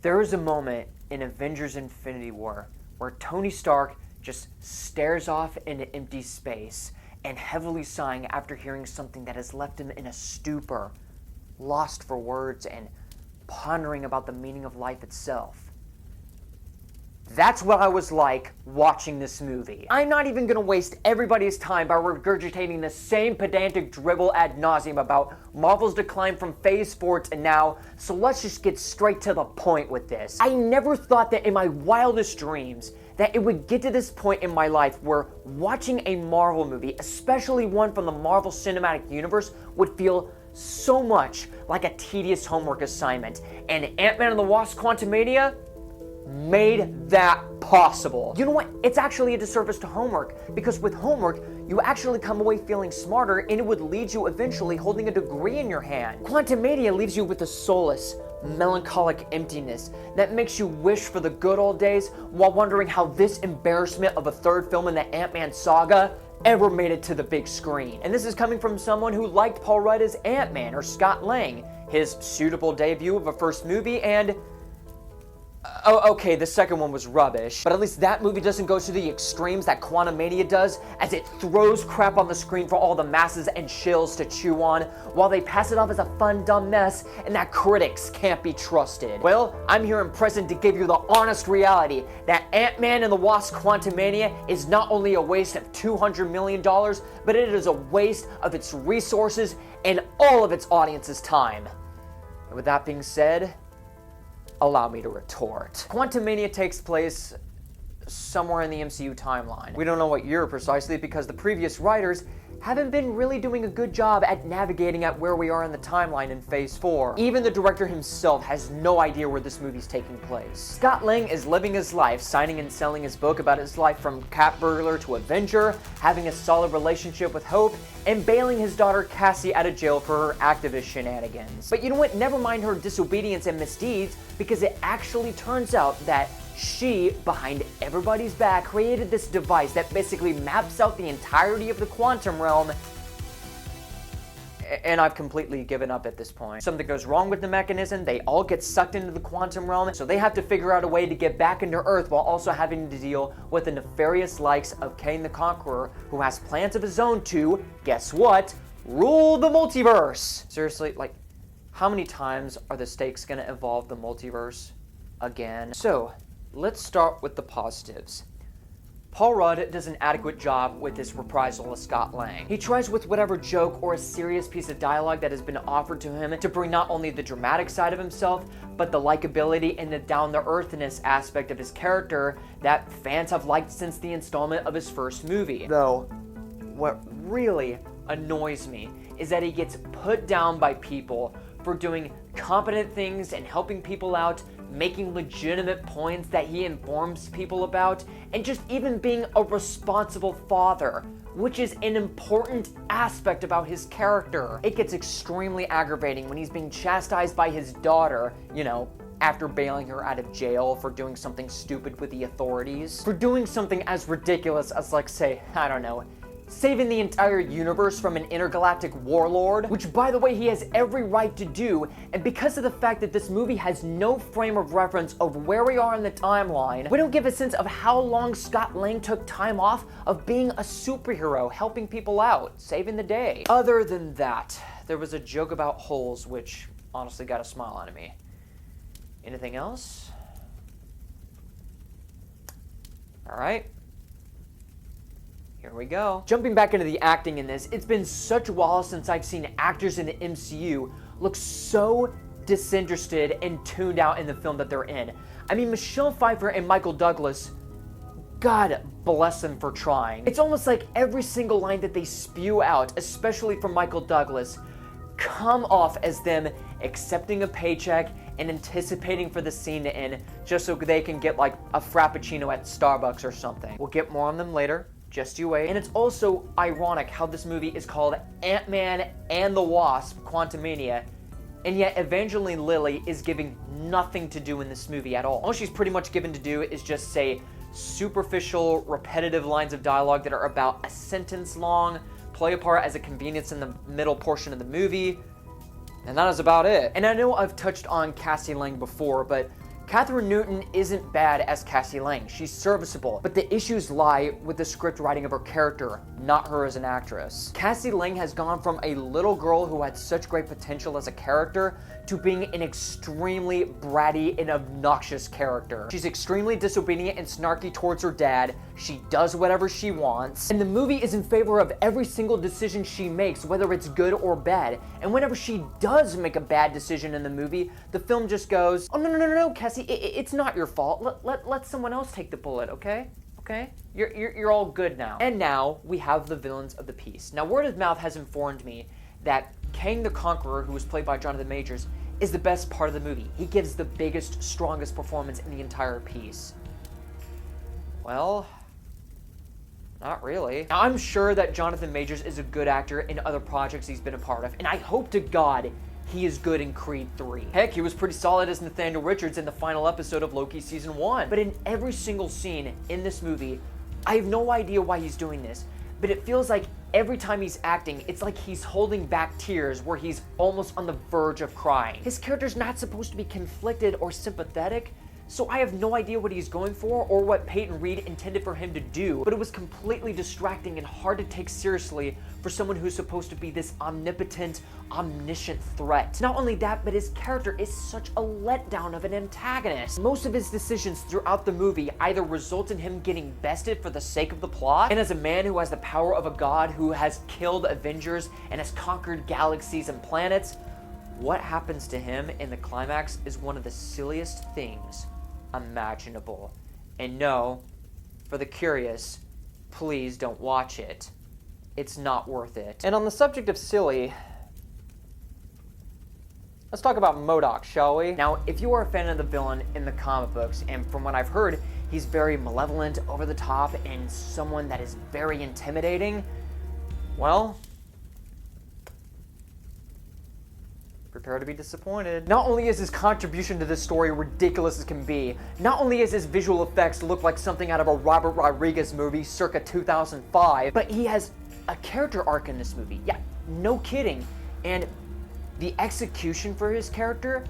There is a moment in Avengers Infinity War where Tony Stark just stares off into empty space and heavily sighing after hearing something that has left him in a stupor, lost for words and pondering about the meaning of life itself. That's what I was like watching this movie. I'm not even gonna waste everybody's time by regurgitating the same pedantic dribble ad nauseum about Marvel's decline from Phase 4 to now, so let's just get straight to the point with this. I never thought that in my wildest dreams that it would get to this point in my life where watching a Marvel movie, especially one from the Marvel Cinematic Universe, would feel so much like a tedious homework assignment. And Ant-Man and the Wasp: Quantumania made that possible. You know what? It's actually a disservice to homework, because with homework, you actually come away feeling smarter and it would lead you eventually holding a degree in your hand. Quantumania leaves you with a soulless, melancholic emptiness that makes you wish for the good old days while wondering how this embarrassment of a third film in the Ant-Man saga ever made it to the big screen. And this is coming from someone who liked Paul Rudd as Ant-Man or Scott Lang, his suitable debut of a first movie, and oh, okay, the second one was rubbish, but at least that movie doesn't go to the extremes that Quantumania does, as it throws crap on the screen for all the masses and shills to chew on, while they pass it off as a fun, dumb mess, and that critics can't be trusted. Well, I'm here in present to give you the honest reality that Ant-Man and the Wasp: Quantumania is not only a waste of $200 million, but it is a waste of its resources and all of its audience's time. And with that being said, allow me to retort. Quantumania takes place somewhere in the MCU timeline. We don't know what year precisely because the previous writers haven't been really doing a good job at navigating at where we are in the timeline in Phase 4. Even the director himself has no idea where this movie's taking place. Scott Lang is living his life, signing and selling his book about his life from cat burglar to Avenger, having a solid relationship with Hope, and bailing his daughter Cassie out of jail for her activist shenanigans. But you know what? Never mind her disobedience and misdeeds, because it actually turns out that she, behind everybody's back, created this device that basically maps out the entirety of the quantum realm, and I've completely given up at this point. Something goes wrong with the mechanism, they all get sucked into the quantum realm, so they have to figure out a way to get back into Earth while also having to deal with the nefarious likes of Kang the Conqueror, who has plans of his own to, guess what, rule the multiverse! Seriously, like, how many times are the stakes gonna evolve the multiverse again? So, let's start with the positives. Paul Rudd does an adequate job with his reprisal of Scott Lang. He tries with whatever joke or a serious piece of dialogue that has been offered to him to bring not only the dramatic side of himself, but the likability and the down-to-earthness aspect of his character that fans have liked since the installment of his first movie. Though, what really annoys me is that he gets put down by people for doing competent things and helping people out, making legitimate points that he informs people about, and just even being a responsible father, which is an important aspect about his character. It gets extremely aggravating when he's being chastised by his daughter, you know, after bailing her out of jail for doing something stupid with the authorities. For doing something as ridiculous as, like, say, I don't know, saving the entire universe from an intergalactic warlord, which, by the way, he has every right to do, and because of the fact that this movie has no frame of reference of where we are in the timeline, we don't give a sense of how long Scott Lang took time off of being a superhero, helping people out, saving the day. Other than that, there was a joke about holes, which honestly got a smile out of me. Anything else? Alright. Here we go. Jumping back into the acting in this, it's been such a while since I've seen actors in the MCU look so disinterested and tuned out in the film that they're in. I mean, Michelle Pfeiffer and Michael Douglas, God bless them for trying. It's almost like every single line that they spew out, especially from Michael Douglas, come off as them accepting a paycheck and anticipating for the scene to end just so they can get like a Frappuccino at Starbucks or something. We'll get more on them later. Just you wait. And it's also ironic how this movie is called Ant-Man and the Wasp: Quantumania, and yet Evangeline Lilly is given nothing to do in this movie at all. All she's pretty much given to do is just say superficial, repetitive lines of dialogue that are about a sentence long, play a part as a convenience in the middle portion of the movie, and that is about it. And I know I've touched on Cassie Lang before, but Catherine Newton isn't bad as Cassie Lang, she's serviceable, but the issues lie with the script writing of her character, not her as an actress. Cassie Lang has gone from a little girl who had such great potential as a character to being an extremely bratty and obnoxious character. She's extremely disobedient and snarky towards her dad, she does whatever she wants, and the movie is in favor of every single decision she makes, whether it's good or bad. And whenever she does make a bad decision in the movie, the film just goes, oh no, Cassie, it's not your fault. Let someone else take the bullet, okay? Okay? You're all good now. And now we have the villains of the piece. Now, word of mouth has informed me that Kang the Conqueror, who was played by Jonathan Majors, is the best part of the movie. He gives the biggest, strongest performance in the entire piece. Well, not really. Now, I'm sure that Jonathan Majors is a good actor in other projects he's been a part of, and I hope to God he is good in Creed 3. Heck, he was pretty solid as Nathaniel Richards in the final episode of Loki Season 1. But in every single scene in this movie, I have no idea why he's doing this, but it feels like every time he's acting, it's like he's holding back tears where he's almost on the verge of crying. His character's not supposed to be conflicted or sympathetic, so I have no idea what he's going for or what Peyton Reed intended for him to do, but it was completely distracting and hard to take seriously for someone who's supposed to be this omnipotent, omniscient threat. Not only that, but his character is such a letdown of an antagonist. Most of his decisions throughout the movie either result in him getting bested for the sake of the plot, and as a man who has the power of a god who has killed Avengers and has conquered galaxies and planets, what happens to him in the climax is one of the silliest things imaginable. And no, for the curious, please don't watch it. It's not worth it. And on the subject of silly, let's talk about MODOK, shall we? Now, if you are a fan of the villain in the comic books, and from what I've heard, he's very malevolent, over the top, and someone that is very intimidating, well, prepare to be disappointed. Not only is his contribution to this story ridiculous as can be, not only is his visual effects look like something out of a Robert Rodriguez movie circa 2005, but he has a character arc in this movie. Yeah, no kidding. And the execution for his character,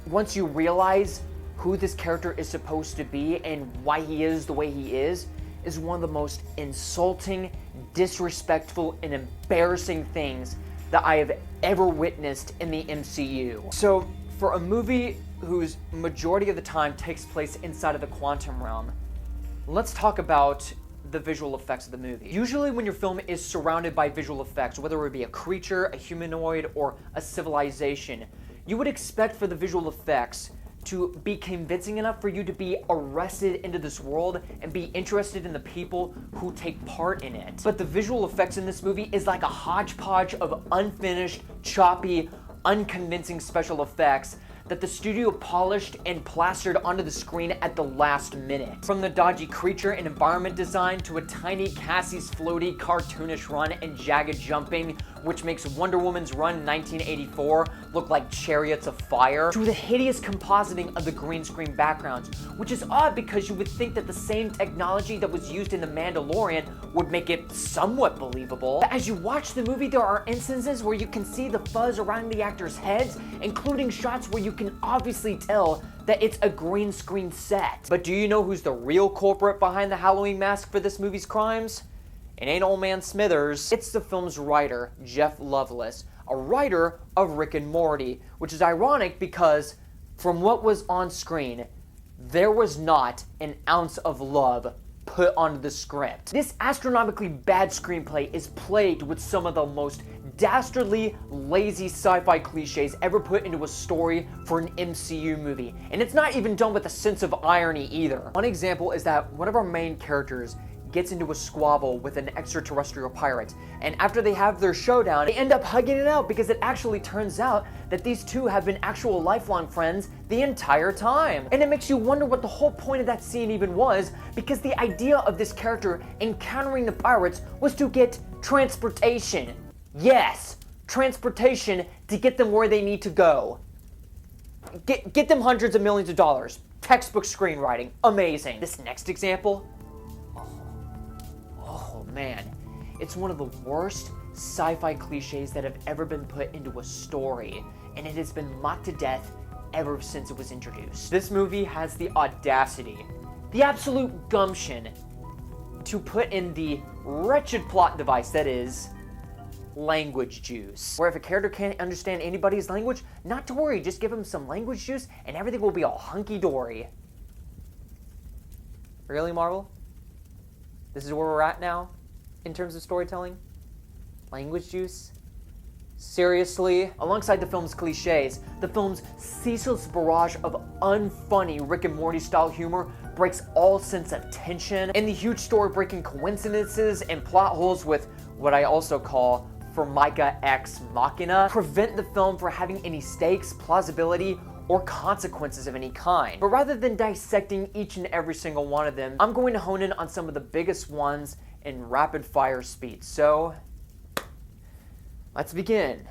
once you realize who this character is supposed to be and why he is the way he is one of the most insulting, disrespectful, and embarrassing things that I have ever witnessed in the MCU. So, for a movie whose majority of the time takes place inside of the quantum realm, let's talk about the visual effects of the movie. Usually when your film is surrounded by visual effects, whether it be a creature, a humanoid, or a civilization, you would expect for the visual effects to be convincing enough for you to be arrested into this world and be interested in the people who take part in it. But the visual effects in this movie is like a hodgepodge of unfinished, choppy, unconvincing special effects that the studio polished and plastered onto the screen at the last minute. From the dodgy creature and environment design to a tiny Cassie's floaty cartoonish run and jagged jumping, which makes Wonder Woman's run in 1984 look like chariots of fire, to the hideous compositing of the green screen backgrounds, which is odd because you would think that the same technology that was used in The Mandalorian would make it somewhat believable. But as you watch the movie, there are instances where you can see the fuzz around the actors' heads, including shots where you can obviously tell that it's a green screen set. But do you know who's the real culprit behind the Halloween mask for this movie's crimes? It ain't old man Smithers. It's the film's writer, Jeff Loveless, a writer of Rick and Morty, which is ironic because from what was on screen, there was not an ounce of love put onto the script. This astronomically bad screenplay is plagued with some of the most dastardly, lazy sci-fi cliches ever put into a story for an MCU movie. And it's not even done with a sense of irony either. One example is that one of our main characters gets into a squabble with an extraterrestrial pirate, and after they have their showdown, they end up hugging it out because it actually turns out that these two have been actual lifelong friends the entire time. And it makes you wonder what the whole point of that scene even was, because the idea of this character encountering the pirates was to get transportation. Yes, transportation to get them where they need to go. Get them hundreds of millions of dollars. Textbook screenwriting. Amazing. This next example, oh man, it's one of the worst sci-fi cliches that have ever been put into a story, and it has been mocked to death ever since it was introduced. This movie has the audacity, the absolute gumption, to put in the wretched plot device that is language juice. Where if a character can't understand anybody's language, not to worry, just give him some language juice and everything will be all hunky-dory. Really, Marvel? This is where we're at now in terms of storytelling? Language juice? Seriously? Alongside the film's cliches, the film's ceaseless barrage of unfunny Rick and Morty style humor breaks all sense of tension, and the huge story-breaking coincidences and plot holes with what I also call Formica Ex Machina prevent the film from having any stakes, plausibility, or consequences of any kind. But rather than dissecting each and every single one of them, I'm going to hone in on some of the biggest ones in rapid fire speed. So, let's begin.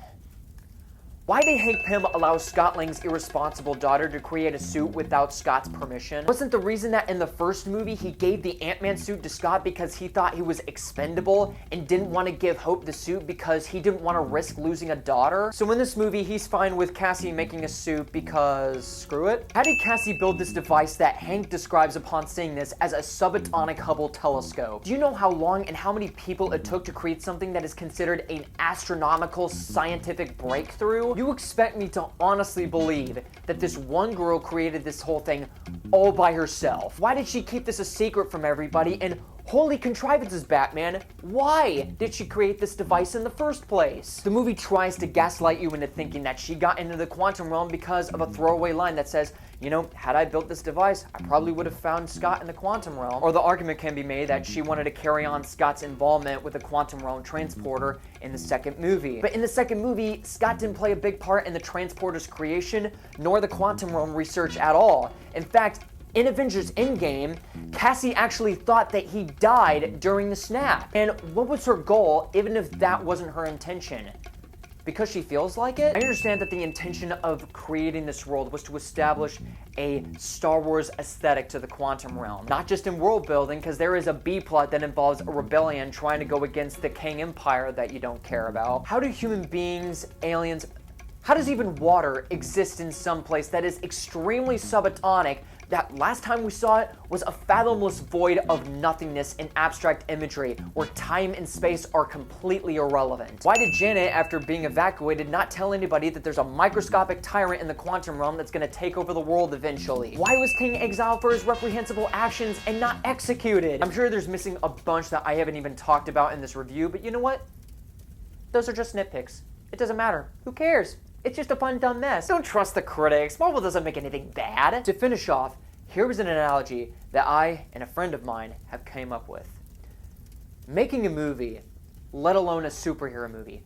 Why did Hank Pym allow Scott Lang's irresponsible daughter to create a suit without Scott's permission? Wasn't the reason that in the first movie he gave the Ant-Man suit to Scott because he thought he was expendable and didn't want to give Hope the suit because he didn't want to risk losing a daughter? So in this movie, he's fine with Cassie making a suit because screw it? How did Cassie build this device that Hank describes upon seeing this as a subatomic Hubble telescope? Do you know how long and how many people it took to create something that is considered an astronomical scientific breakthrough? You expect me to honestly believe that this one girl created this whole thing all by herself? Why did she keep this a secret from everybody? And holy contrivances, Batman, why did she create this device in the first place? The movie tries to gaslight you into thinking that she got into the quantum realm because of a throwaway line that says, you know, had I built this device, I probably would have found Scott in the quantum realm. Or the argument can be made that she wanted to carry on Scott's involvement with the quantum realm transporter in the second movie. But in the second movie, Scott didn't play a big part in the transporter's creation, nor the quantum realm research at all. In fact, in Avengers Endgame, Cassie actually thought that he died during the snap. And what was her goal, even if that wasn't her intention? Because she feels like it? I understand that the intention of creating this world was to establish a Star Wars aesthetic to the quantum realm. Not just in world building, because there is a B-plot that involves a rebellion trying to go against the Kang Empire that you don't care about. How do human beings, aliens, how does even water exist in some place that is extremely subatomic that last time we saw it was a fathomless void of nothingness and abstract imagery where time and space are completely irrelevant? Why did Janet, after being evacuated, not tell anybody that there's a microscopic tyrant in the quantum realm that's gonna take over the world eventually? Why was King exiled for his reprehensible actions and not executed? I'm sure there's missing a bunch that I haven't even talked about in this review, but you know what? Those are just nitpicks. It doesn't matter. Who cares? It's just a fun, dumb mess. Don't trust the critics. Marvel doesn't make anything bad. To finish off, here was an analogy that I and a friend of mine have came up with. Making a movie, let alone a superhero movie,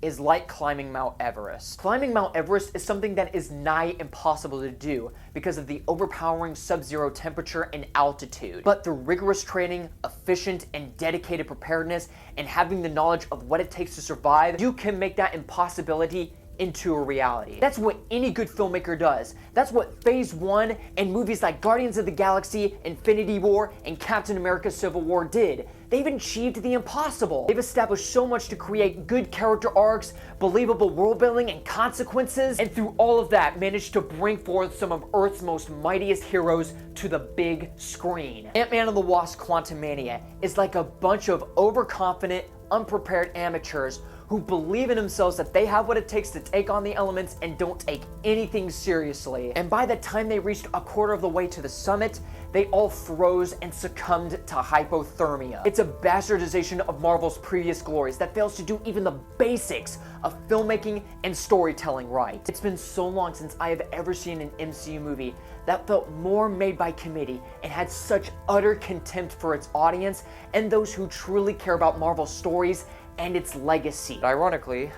is like climbing Mount Everest. Climbing Mount Everest is something that is nigh impossible to do because of the overpowering sub-zero temperature and altitude. But through rigorous training, efficient and dedicated preparedness, and having the knowledge of what it takes to survive, you can make that impossibility into a reality. That's what any good filmmaker does. That's what Phase 1 and movies like Guardians of the Galaxy, Infinity War, and Captain America Civil War did. They've achieved the impossible. They've established so much to create good character arcs, believable world building, and consequences, and through all of that managed to bring forth some of Earth's most mightiest heroes to the big screen. Ant-Man and the Wasp: Quantumania is like a bunch of overconfident, unprepared amateurs who believe in themselves that they have what it takes to take on the elements and don't take anything seriously. And by the time they reached a quarter of the way to the summit, they all froze and succumbed to hypothermia. It's a bastardization of Marvel's previous glories that fails to do even the basics of filmmaking and storytelling right. It's been so long since I have ever seen an MCU movie that felt more made by committee and had such utter contempt for its audience and those who truly care about Marvel's stories and its legacy. But ironically,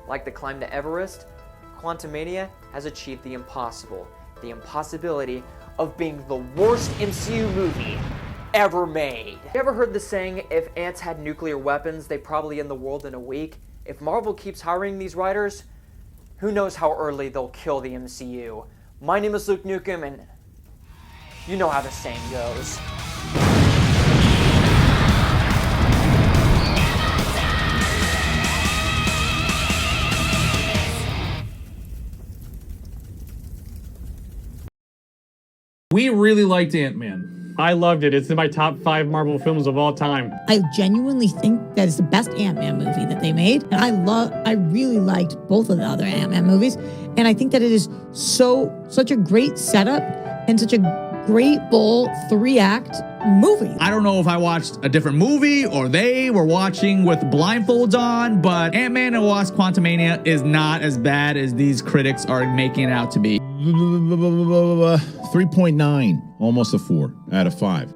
like the climb to Everest, Quantumania has achieved the impossible. The impossibility of being the worst MCU movie ever made. You ever heard the saying, if ants had nuclear weapons, they'd probably end the world in a week? If Marvel keeps hiring these writers, who knows how early they'll kill the MCU. My name is Luke Nukem, and you know how the saying goes. We really liked Ant-Man. I loved it. It's in my top 5 Marvel films of all time. I genuinely think that it's the best Ant-Man movie that they made. And I really liked both of the other Ant-Man movies. And I think that it is such a great setup and such a great full 3-act movie. I don't know if I watched a different movie or they were watching with blindfolds on, but Ant-Man and Wasp: Quantumania is not as bad as these critics are making it out to be. 3.9, almost a 4 out of 5.